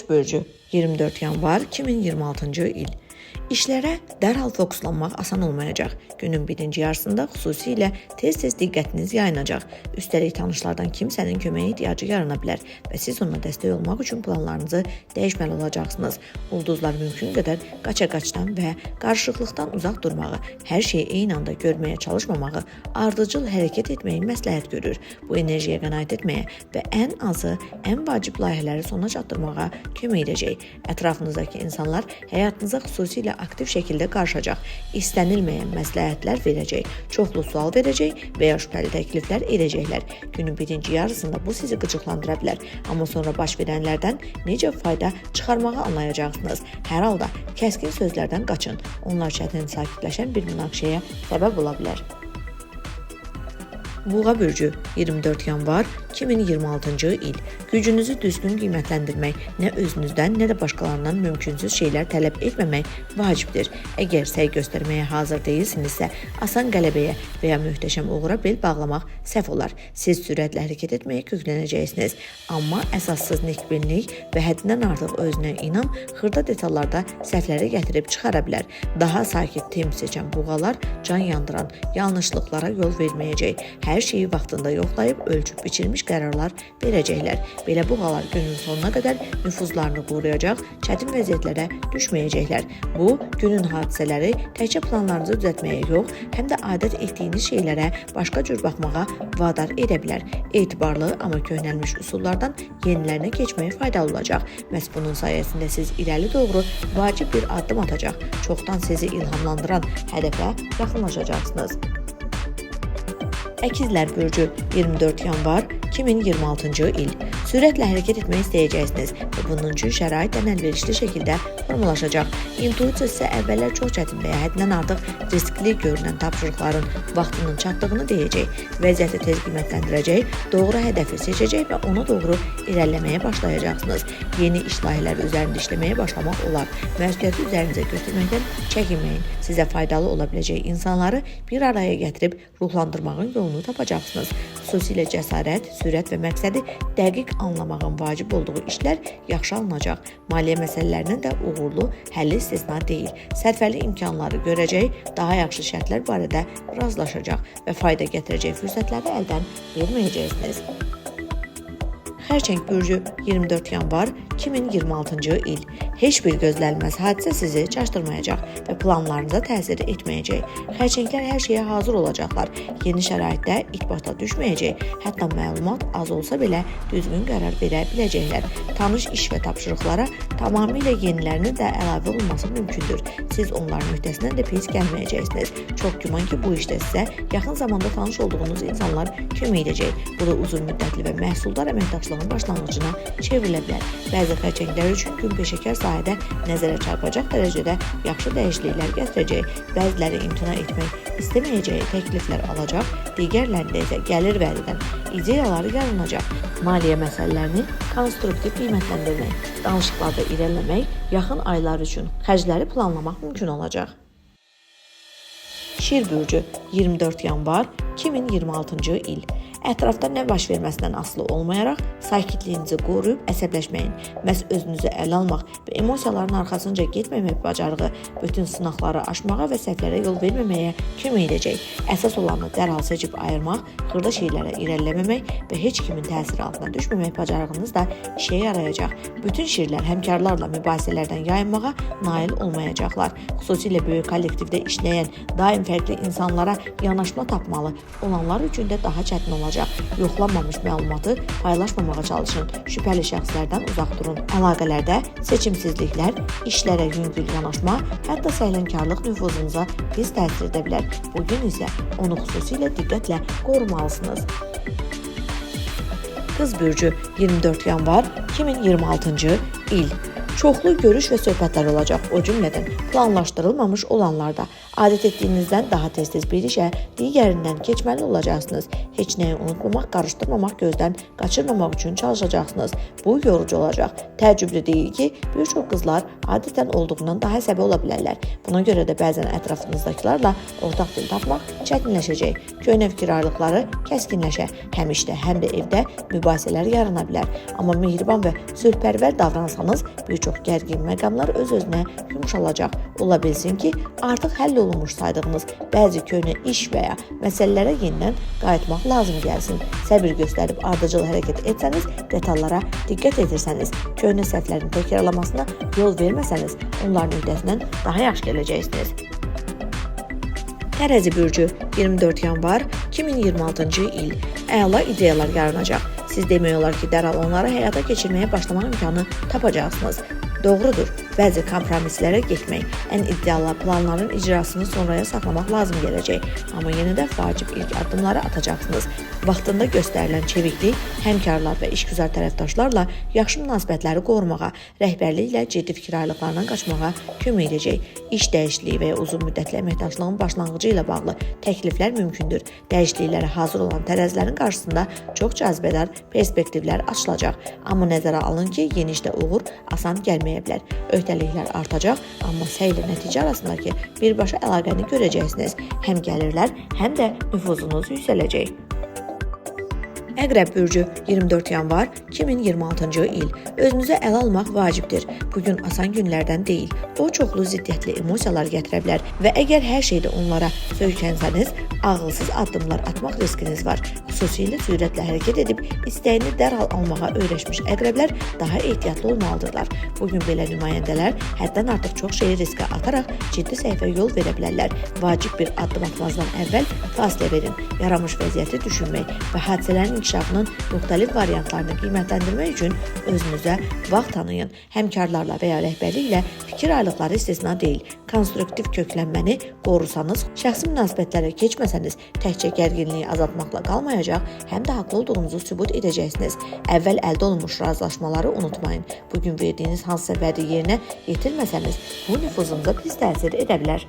bölücü 24 yanvar 2026-cı il. İşlərə dərhal fokuslanmaq asan olmayacaq. Günün birinci yarısında xüsusilə tez-tez diqqətiniz yayınacaq. Üstəlik tanışlardan kimsənin köməyə ehtiyacı yarana bilər və siz ona dəstək olmaq üçün planlarınızı dəyişməli olacaqsınız. Ulduzlar mümkün qədər qaça-qaçdan və qarışıqlıqdan uzaq durmağı, hər şeyi eyni anda görməyə çalışmamağı, ardıcıl hərəkət etməyi məsləhət görür. Bu enerjiyə qənaət etməyə və ən azı, ən vacib layihələri sona çatdırmağa kömək edəcək. Ətrafınızdakı insanlar həyatınıza xüsusilə aktiv şəkildə qarışacaq, istənilməyən məsləhətlər verəcək, çoxlu sual verəcək və ya şübhəli təkliflər edəcəklər. Günün birinci yarısında bu sizi qıcıqlandıra bilər, amma sonra baş verənlərdən necə fayda çıxarmağı anlayacaqsınız. Hər halda kəskin sözlərdən qaçın, onlar çətin sakitləşən bir münaqişəyə səbəb ola bilər. Buğa bürcü 24 yanvar 2026-cı il. Gücünüzü düzgün qiymətləndirmək, nə özünüzdən, nə də başqalarından mümkünsüz şeylər tələb etməmək vacibdir. Əgər səy göstərməyə hazır deyilsinizsə, asan qələbəyə və ya möhtəşəm uğura bel bağlamaq səhv olar. Siz sürətlə hərəkət etməyə köklənəcəksiniz. Amma əsassız nikbinlik və həddindən artıq özünə inam xırda detallarda səhvləri gətirib çıxara bilər. Daha sakit tem seçən buğalar can yandıran yanlışlıqlara yol verməyəcək. Hər şeyi vaxtında yoxlayıb ölçüb biçilmiş qərarlar verəcəklər. Belə buğalar günün sonuna qədər nüfuzlarını qoruyacaq, çətin vəziyyətlərə düşməyəcəklər. Bu, günün hadisələri təkcə planlarınızı düzəltməyə yox, həm də adət etdiyiniz şeylərə başqa cür baxmağa vadar edə bilər. Etibarlı, amma köhnəlmiş üsullardan yenilərinə keçməyə faydalı olacaq. Məhz bunun sayəsində siz irəli doğru vacib bir addım atacaq. Çoxdan sizi ilhamlandıran hədəfə yaxınlaşacaqsınız. Əkizlər bürcü 24 yanvar 2026-cı il. Sürətlə hərəkət etmək istəyəcəksiniz və bunun üçün şərait əlverişli şəkildə formalaşacaq. İntuisiya sizə əvvəllər çox çətin və ya həddindən artıq riskli görünən tapşırıqların vaxtının çatdığını deyəcək. Vəziyyəti tez qiymətləndirəcək, doğru hədəfi seçəcək və ona doğru irəliləməyə başlayacaqsınız. Yeni iş layihələri üzərində işləməyə başlamaq olar. Məsuliyyəti üzərinizə götürməkdən çəkinməyin. Sizə faydalı ola biləcək insanları bir araya gətirib ruhlandırmağın yolunu tapacaqsınız. Xüsusilə cəsarət, sürət və məqsədi dəqiq anlamağın vacib olduğu işlər yaxşı alınacaq. Maliyyə məsələlərinin də uğurlu həlli istisna deyil. Sərfəli imkanları görəcək, daha yaxşı şərtlər barədə razılaşacaq və fayda gətirəcək fürsətləri əldən verməyəcəksiniz. Xərçəng bürcü 24 yanvar 2026-cı il. Heç bir gözlənilməz hadisə sizi çaşdırmayacaq və planlarınıza təsir etməyəcək. Xərçənglər hər şeyə hazır olacaqlar. Yeni şəraitdə itibata düşməyəcək. Hətta məlumat az olsa belə düzgün qərar verə biləcəklər. Tanış iş və tapşırıqlara tamamilə yenilərinin də əlavə olması mümkündür. Siz onların öhdəsindən də pis gəlməyəcəksiniz. Çox güman ki, bu işdə sizə yaxın zamanda tanış olduğunuz insanlar kömək edəcək. Bu da uzun müddətli və məhsuldar əməkdaşlığın başlanğıcına çevrilə bilər. Bəzi xərçənglər üçün gün peşəkar sahədə nəzərə çarpacaq dərəcədə yaxşı dəyişikliklər gətirəcək. Bəziləri imtina etmək istəməyəcəyi təkliflər alacaq, digərlərində isə gəlir vədidən ideyaları yarınacaq. Maliyyə məsələlərini konstruktiv qiymətləndirmək, danışıqlarda irəliləmək, yaxın aylar üçün xərcləri planlamaq mümkün olacaq. Şir bürcü 24 yanvar 2026-cı il. Ətrafda nə baş verməsindən asılı olmayaraq, sakitliyinizi qoruyub əsəbləşməyin. Məhz özünüzü ələ almaq və emosiyaların arxasınca getməmək bacarığı bütün sınaqları aşmağa və səhvlərə yol verməməyə kömək edəcək. Əsas olanı dərhal seçib ayırmaq, xırda şeylərə irəliləməmək və heç kimin təsiri altına düşməmək bacarığınız da işə yarayacaq. Bütün şirlər həmkarlarla mübahisələrdən yayınmağa nail olmayacaqlar. Xüsusilə böyük kollektivdə işləyən, daim fərqli insanlara yanaşma tapmalı olanlar üçün də daha çətin olacaq. Yoxlanmamış məlumatı paylaşmamağa çalışın. Şübhəli şəxslərdən uzaq durun. Əlaqələrdə seçimsizliklər, işlərə yüngül yanaşma, hətta səhlənkarlıq nüfuzunuza pis təsir edə bilər. Bugün isə onu xüsusilə diqqətlə qorumalısınız. Qız bürcü 24 yanvar 2026-cı il. Çoxlu görüş və söhbətlər olacaq. O cümlədən planlaşdırılmamış olanlarda adət etdiyinizdən daha tez-tez bir işə digərindən keçməli olacaqsınız. Heç nəyi unutmamaq, qarışdırmamaq, gözdən qaçırmamaq üçün çalışacaqsınız. Bu yorucu olacaq. Təəccüblü deyil ki, bir çox qızlar adətən olduğundan daha əsəbi ola bilərlər. Buna görə də bəzən ətrafınızdakilərlə ortaq dil tapmaq çətinləşəcək. Köhnə fikir ayrılıqları kəskinləşə. Həm işdə, həm də evdə mübahisələr yarana bilər. Amma mehriban və sülhpərvər davransanız, bir çox gərgin məqamlar öz-özünə yumuşalacaq. Ola bilsin ki, artıq həll olunmuş saydığınız bəzi köhnə iş və ya məsələlərə yenidən qayıtmaq lazım gəlsin. Səbir göstərib ardıcıl hərəkət etsəniz, detallara diqqət etirsəniz, köhnə səhvlərin təkrarlamasına yol verməsəniz, onların öhdəsindən daha yaxşı gələcəksiniz. Tərəzi bürcü 24 yanvar 2026-cı il əla ideyalar yaranacaq. Siz demək olar ki, dərhal onları həyata keçirməyə başlamaq imkanı tapacaqsınız. Doğrudur, bəzi kompromislərə getmək, ən iddialı planların icrasını sonraya saxlamaq lazım gələcək. Amma yenə də vacib ilk addımları atacaqsınız. Vaxtında göstərilən çeviklik, həmkarlar və işgüzar tərəfdaşlarla yaxşı münasibətləri qorumağa, rəhbərliklə ciddi fikir ayrılıqlarından qaçmağa kömək edəcək. İş dəyişikliyi və ya uzun müddətli əməkdaşlığın başlanğıcı ilə bağlı təkliflər mümkündür. Dəyişikliklərə hazır olan tərəzilərin qarşısında çox cazibədar perspektivlər açılacaq. Amma nəzərə alın ki, yeni işdə uğur asan gəlməyəcək. Öhdəliklər artacaq, amma səy ilə nəticə arasındakı birbaşa əlaqəni görəcəksiniz. Həm gəlirlər, həm də nüfuzunuz yüksələcək. Əqrəb bürcü 24 yanvar 2026-cı il. Özünüzə əl almaq vacibdir. Bugün asan günlərdən deyil. O çoxlu ziddiyyətli emosiyalar gətirə bilər və əgər hər şeydə onlara söykənsəniz, ağılsız addımlar atmaq riskiniz var. Xüsusilə sürətlə hərəkət edib istəyini dərhal almağa öyrəşmiş əqrəblər daha ehtiyatlı olmalıdırlar. Bugün belə nümayəndələr həddən artıq çox şeyi riskə ataraq ciddi səhvə yol verə bilərlər. Vacib bir addım atmazdan əvvəl fasilə verin. Yaranmış vəziyyəti düşünmək və hadisələrin inkişafının müxtəlif variantlarını qiymətləndirmək üçün özünüzə vaxt tanıyın. Həmkarlarla və ya rəhbərliklə fikir ayrılıqları istisna deyil. Konstruktiv köklənməni qorusanız, şəxsi münasibətlərə keçməsəniz, təkcə gərginliyi azaltmaqla qalmayacaq, həm də haqlı olduğunuzu sübut edəcəksiniz. Əvvəl əldə olunmuş razılaşmaları unutmayın. Bugün verdiyiniz hansısa vədi yerinə yetirməsəniz, bu nüfuzunuza pis təsir edə bilər.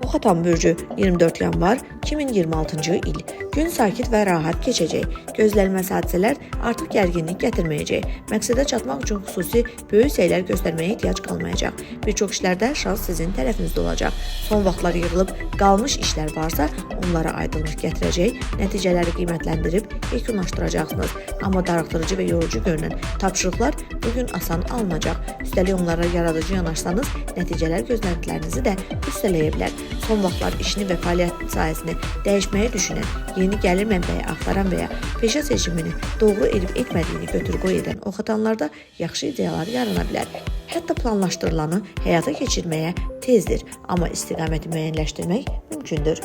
Oxatan bürcü 24 yanvar 2026-cı il. Gün sakit və rahat keçəcək. Gözlənilməz hadisələr artıq gərginlik gətirməyəcək. Məqsədə çatmaq üçün xüsusi böyük səylər göstərməyə ehtiyac qalmayacaq. Bir çox işlərdə şans sizin tərəfinizdə olacaq. Son vaxtlar yığılıb qalmış işlər varsa, onlara aydınlıq gətirəcək, nəticələri qiymətləndirib yekunlaşdıracaqsınız. Amma darıxdırıcı və yorucu görünən tapşırıqlar bugün asan alınacaq. Üstəlik onlara yaradıcı yanaşsanız, nəticələr gözləntilərinizi də üstələyə bilər. Son vaxtlar işini və fəaliyyət sahəsini dəyişməyə düşünən, yeni gəlir mənbəyi axtaran və ya peşə seçimini doğru edib etmədiyini götür-qoy edən oxatanlarda yaxşı ideyalar yarana bilər. Hətta planlaşdırılanı həyata keçirməyə tezdir, amma istiqaməti müəyyənləşdirmək mümkündür.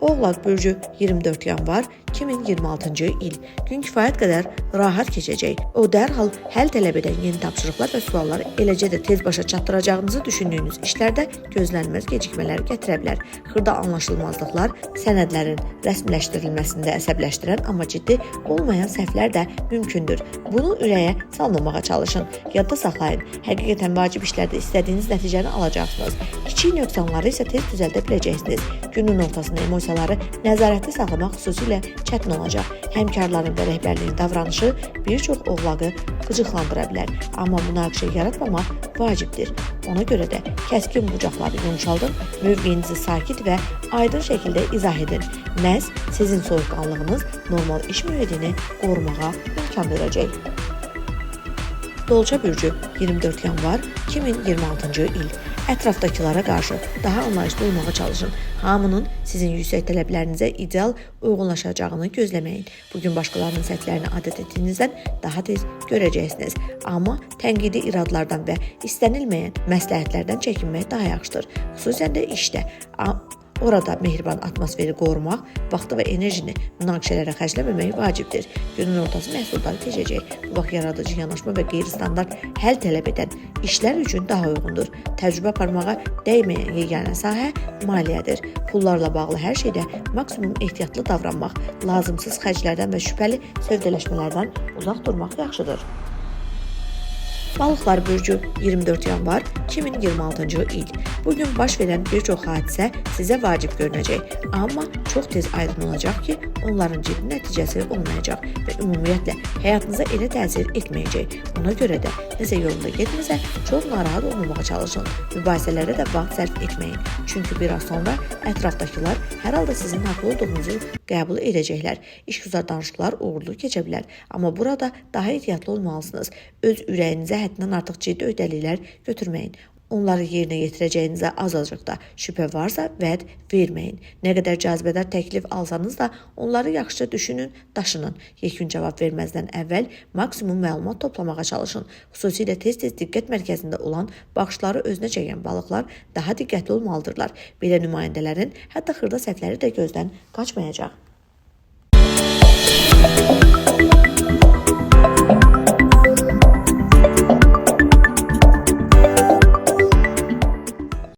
Oğlaq bürcü 24 yanvar 2026-cı il. Gün kifayət qədər rahat keçəcək. O dərhal həll tələb edən yeni tapşırıqlar və suallar, eləcə də tez başa çatdıracağınızı düşündüyünüz işlərdə gözlənilməz gecikmələr gətirə bilər. Xırda anlaşılmazlıqlar sənədlərin rəsmiləşdirilməsində əsəbləşdirən, amma ciddi olmayan səhvlər də mümkündür. Bunu ürəyə salmamağa çalışın. Yadda saxlayın, həqiqətən vacib işlərdə istədiyiniz nəticəni alacaqsınız. Kiçik nöqsanları isə tez düzəldə biləcəksiniz. Günün ortasında emosiyaları nəzarətli saxlamaq xüsusilə çətin olacaq. Həmkarların və rəhbərliyin davranışı bir çox oğlağı qıcıqlandıra bilər. Amma münaqişə yaratmamaq vacibdir. Ona görə də kəskin bucaqları yumuşaldın, mövqeyinizi sakit və aydın şəkildə izah edin. Məhz sizin soyuqqanlığınız normal iş mühitini qorumağa imkan verəcək. Dolça bürcü 24 yanvar 2026-cı il. Ətrafdakılara qarşı daha anlayışlı olmağa çalışın. Hamının sizin yüksək tələblərinizə ideal uyğunlaşacağını gözləməyin. Bugün başqalarının səhvlərini adət etdiyinizdən daha tez görəcəksiniz. Amma tənqidi iradlardan və istənilməyən məsləhətlərdən çəkinmək daha yaxşıdır. Xüsusən də işdə. Orada mehriban atmosferi qorumaq, vaxtı və enerjini münaqişələrə xərcləməmək vacibdir. Günün ortası məhsuldar keçəcək. Bu vaxt yaradıcı yanaşma və qeyri-standart həll tələb edən işlər üçün daha uyğundur. Təcrübə aparmağa dəyməyən yeganə sahə maliyyədir. Pullarla bağlı hər şeydə maksimum ehtiyatlı davranmaq, lazımsız xərclərdən və şübhəli sövdələşmələrdən uzaq durmaq yaxşıdır. Balıqlar bürcü 24 yanvar 2026-cı il. Bugün baş verən bir çox hadisə sizə vacib görünəcək, amma çox tez aydın olacaq ki, onların ciddi nəticəsi olmayacaq və ümumiyyətlə həyatınıza elə təsir etməyəcək. Ona görə də nəsə yolunda getməsə, çox narahat olmamağa çalışın. Mübahisələrə də vaxt sərf etməyin. Çünki biraz sonra ətrafdakılar hər halda sizin haqlı olduğunuzu qəbul edəcəklər. İşgüzar danışıqlar uğurlu keçə bilər, amma burada daha ehtiyatlı olmalısınız. Öz ürəyinizə həddindən artıq ciddi öhdəliklər götürməyin. Onları yerinə yetirəcəyinizə azacıq da şübhə varsa vəd verməyin. Nə qədər cazibədar təklif alsanız da onları yaxşıca düşünün, daşının. Yekun cavab verməzdən əvvəl maksimum məlumat toplamağa çalışın. Xüsusilə tez-tez diqqət mərkəzində olan baxışları özünə çəkən balıqlar daha diqqətli olmalıdırlar. Belə nümayəndələrin hətta xırda səhvləri də gözdən qaçmayacaq.